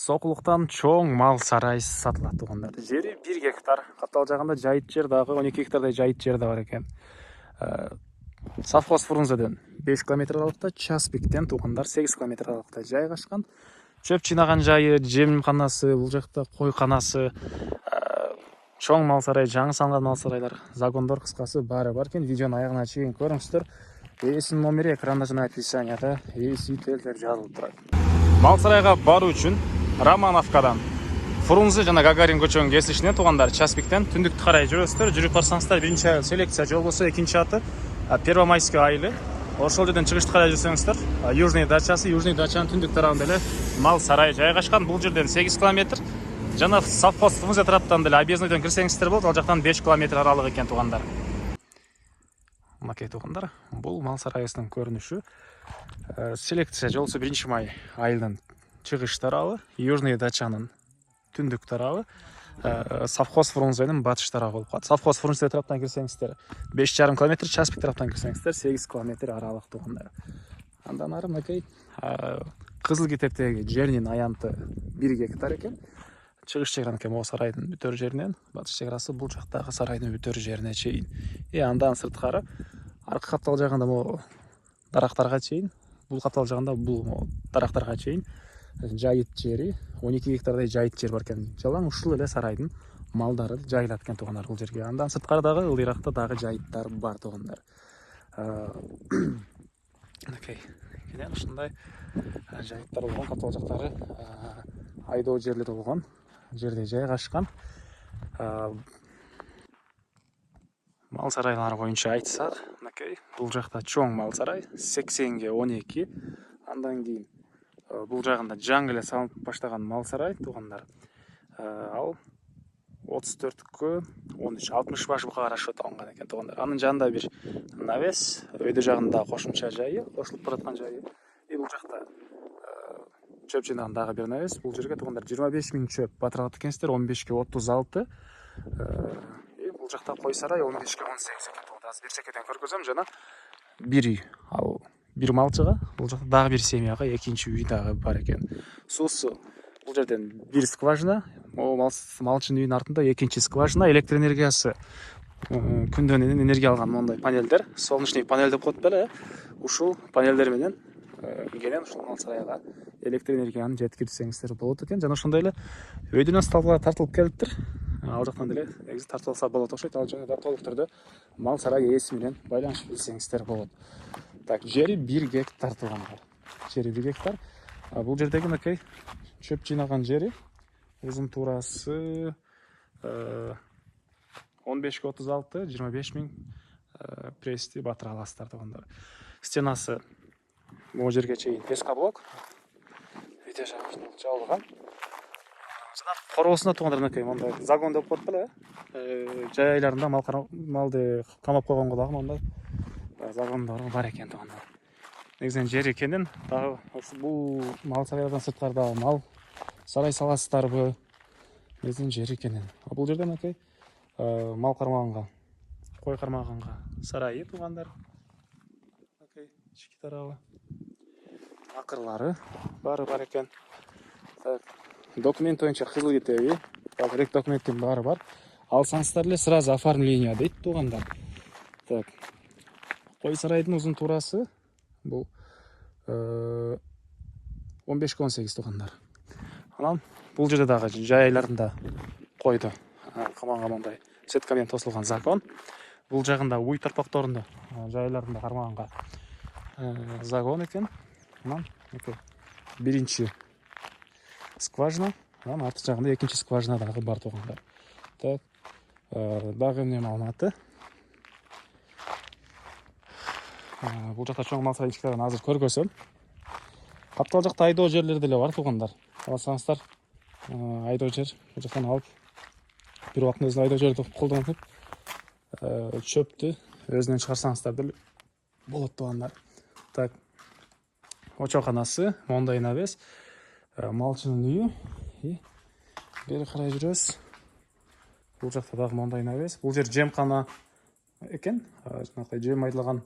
Сокулуктан чоң мал сарай сатылат туугандар. Жери 1 гектар, катал жагында жайыт жер дагы 12 гектардай жайыт жер да бар экен. Совхоз Фрунзеден 5 километр аралыкта, Часпиктен туугандар 8 километр аралыкта жайгашкан. Чөп жинаган жайы, жемканасы, бул жакта койканасы, чоң мал сарай, жаңы салынган мал сарайлар, загондор кыскасы баары бар экен. Видеонун аягына чейин көрүңүздөр. Эсин номери экранда жана описанияда телефон жазылып турат. Мал сарайга баруу үчүн Романовкадан Фрунзе жана Гагарин көчөнүн кесилишинен туугандар Часпиктен түндүктү карай жүрөсүздөр. Жүрүп барсаңыздар, биринчи айыл селекция жол болсо, экинчи аты Первомайский айылы. Ошол жерден чыгышты карай жүрсөңүздөр, Южный дачасы, Южный дачанын түндүк тарабында эле мал сарай жайгашкан. Бул жерден 8 километр. Жана совхоз Фрунзе тараптан деле объездныйдон кирсеңиздер болот, ал жактан 5 километр аралык экен туугандар. Мынакей туугандар, бул мал сарайыбыздын көрүнүшү. Селекция жолсу 1-май айылдын чыгыш тарабы, Южный дачанын түндүк тарабы, совхоз Фрунзенин батыш тарабы болуп калат. Совхоз Фрунзе тараптан кирсеңиздер 5,5 километр, Часпик тараптан кирсеңиздер 8 километр аралык туугандар. Андан ары мынакей кызыл китептеги жеринин аянты 1 гектар экен. Чыгыш чегран экен могу сарайдын бүтөр жеринен, батыш чеграсы бул жактагы сарайдын бүтөр жерине чейин. Андан сырткары аркы каптал жагында могу дарактарга чейин, бул каптал жагында бул дарактарга чейин жайыт жери, 12 гектардай жайыт жер бар экен. Жалаң ушул эле сарайдын малдары жайылат экен туугандар бул жерге. Андан сырткары дагы ылдыйракта дагы жайыттар бар туугандар. Мынакей кенен ушундай жайыттар болгон, каптал жактары айдоо жерлери болгон жерде жайгашкан. Мал сарайлары боюнча айтсак, мынакей бул жакта чоң мал сарай 80ге 12. Андан кийин бул жагында жаңы эле салынып баштаган мал сарай туугандар. Ал 34кө 13, 60 башка расчет алынган экен туугандар. Анын жанында бир навес, өйдө жагында кошумча жайы, кошулуп бараткан жайы. Бул жакта чөп жинаган дагы бир навес. Бул жерге туугандар 25 000 чөп батыра алат экенсиздер, 15ке 36. Бул жакта кой сарай 15ке 18 экен туугандар. Азыр бир чекеден көргөзөм жана бир үй, ал бир малчыга, бул жакта дагы бир семьяга экинчи үй дагы бар экен. Суусу бул жерден бир скважина, малчынын үйүнүн артында экинчи скважина, электр энергиясы күндөн энергия алган мондай панелдер, солнечный панель деп коет беле. Ушул панелдер менен кенен ушул мал сарайга электр энергияны жеткирсеңиздер болот экен. Жана ошондой эле өйдөн сталга тартылып келиптир. Ал жактан деле негизи тартып алса болот окшойт. Ал жерде толук түрдө мал сарай ээси менен байланышып билсеңиздер болот. Так, жери 1 гектар туугандар. Жери 1 гектар. Бул жердеги мынакей чөп жинаган жери узун туурасы 15ке 36, 25 000 прести батыра аласыздар туугандар. Стенасы могу жерге чейин пескоблок. Видео жабылган. Жана короосунда туугандар мынакей мондай загон деп коет беле. Жай айларында малды камап койгонго дагы мондай загондор бар экен туугандар. Негизинен жер экенин дагы бул мал сарайдан сырткары дагы мал сарай саласыздарбы? Негизинен жер экенин. Бул жерде мынакей мал кармаганга, кой кармаганга сарайы туугандар. Мынакей ички тарабы, акырлары баары бар экен. Документ боюнча кызыл китеби, керек документтин баары бар. Алсаңыздар эле сразу оформление дейт туугандар. Так. Кой сарайдын узун туурасы бул 15ке 18 туугандар. Анан бул жерде дагы жай айларында койду камаган мондай сетка менен тосулган загон. Бул жагында уй торпокторунда жай айларында кармаганга загон экен. Анан биринчи скважина, анан арты жагында экинчи скважина дагы бар туугандар. Так, дагы эмне маалыматы? Бул жакта чоң мал сарайчыктарын азыр көргөзөм. Каптал жакта айдоо жерлери деле бар туугандар. Алсаңыздар, айдоо жер бул жактан алып бир убактын өзүндө айдоо жерди колдонуп чөптү өзүнөн чыгарсаңыздар деле болот туугандар. Так, очоканасы, мондай навес, малчынын үйү. Бери карай жүрөбүз. Бул жакта дагы мондай навес. Бул жер жемкана экен. Жанакай жем майдлаган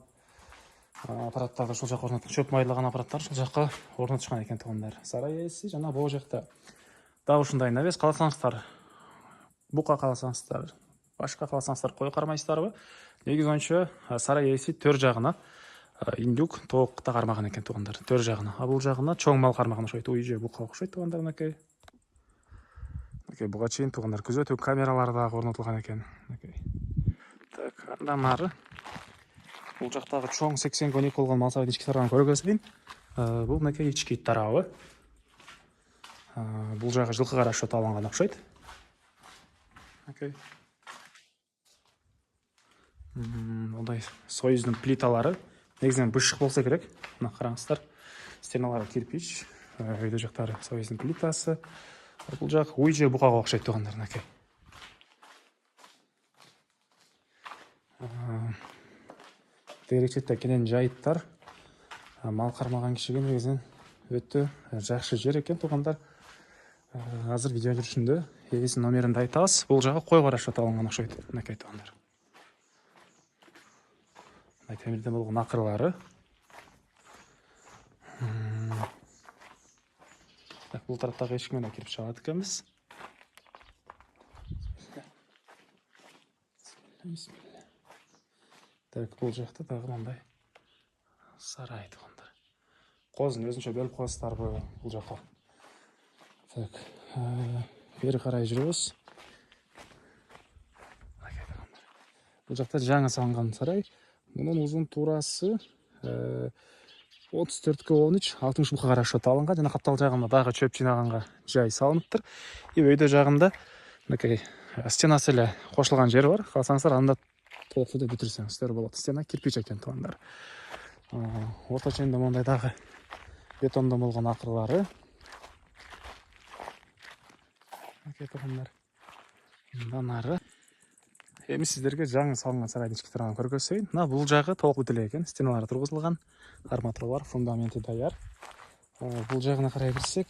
аппараттарды ушул жака орнотуп, чөп майдлаган аппараттар ушул жака орнотушкан экен туугандар. Сарай ээси жана бул жакта дагы ушундай навес кааласаңыздар, бука кааласаңыздар, башка кааласаңыздар кой кармайсыздарбы? Негизи боюнча сарай ээси төр жагына индюк, тоок да кармаган экен туугандар, төр жагына. А бул жагына чоң мал кармаган окшойт, үй же бука окшойт туугандар. Мынакей буга чейин туугандар күзөтүү камералары дагы орнотулган экен. Так, андан ары бул жактагы чоң 80-12 болгон мал сарайдын ички тарабын көргөзөйүн. Бул мынакей ички ит тарабы. Бул жагы жылкыга расчет алынган окшойт. Окей. Мындай союздун плиталары. Негизинен бышык болсо керек. Мына караңыздар. Стеналары кирпич, өйдө жактары союздун плитасы. Бул жак уй же букага окшойт туугандар. Мынакей. Тегерек четте кенен жайыттар. Мал кармаган кишиге негизинен өтө жакшы жер экен туугандар. Азыр видео жүрүшүндө ээсинин номерин да айтабыз. Бул жагы койго расчет алынган окшойт. Мынакей туугандар. Мына темирден болгон акырлары. Бул тараптагы эшик менен кирип чыгат экенбиз. Так, бул жакта дагы мындай сарай туугандар. Козун өзүнчө бөлүп коесуздарбы бул жака? Так, бери карай жүрөбүз. Бул жакта жаңы салынган сарай. Мунун узун туурасы 34-13, 60 букага расчет алынган. Жана каптал жагында дагы чөп жынаганга жай салыныптыр. И өйдө жагында мынакей стенасы эле кошулган жери бар. Кааласаңыздар анда толуктуу бүтүрсөңүздөр болот. Стена кирпич экен туугандар. Орто ченинде мондай дагы бетондон болгон акырлары. Мынакей туугандар. Мындан ары эми сиздерге жаңы салынган сарайдын ички тарабын көргөзөйүн. Мына бул жагы толук бүтүп экен. Стеналары тургузулган, арматуралар, фундаменти даяр. Бул жагына карай кирсек,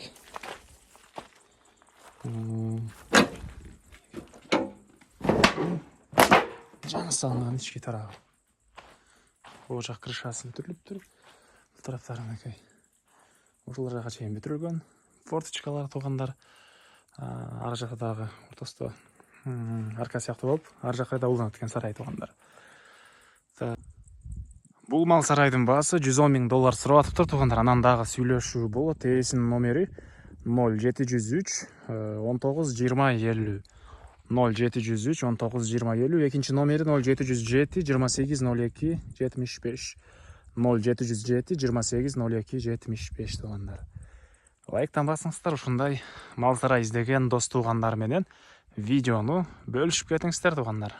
жаңы салынган ички тарабы. Бул жак крышасы бүтүрүлүптүр. Бул тараптары мынакей. Ушул жака чейин бүтүрүлгөн. Форточкалар туугандар. Ар жакта дагы ортосунда арка сыяктуу болуп, ар жакка да уланат экен сарай туугандар. Бул мал сарайдын баасы $110,000 сурап атыптыр туугандар. Анан дагы сүйлөшүү болот. Ээсинин номери 0703 19 20 50. 0703 19 20 50. Экинчи номери 0707 28 02 75. 0707 28 02 75 туугандар. Лайктан басыңыздар, ушундай мал сарай издеген дос туугандар менен видеону бөлүшүп кетиңиздер туугандар.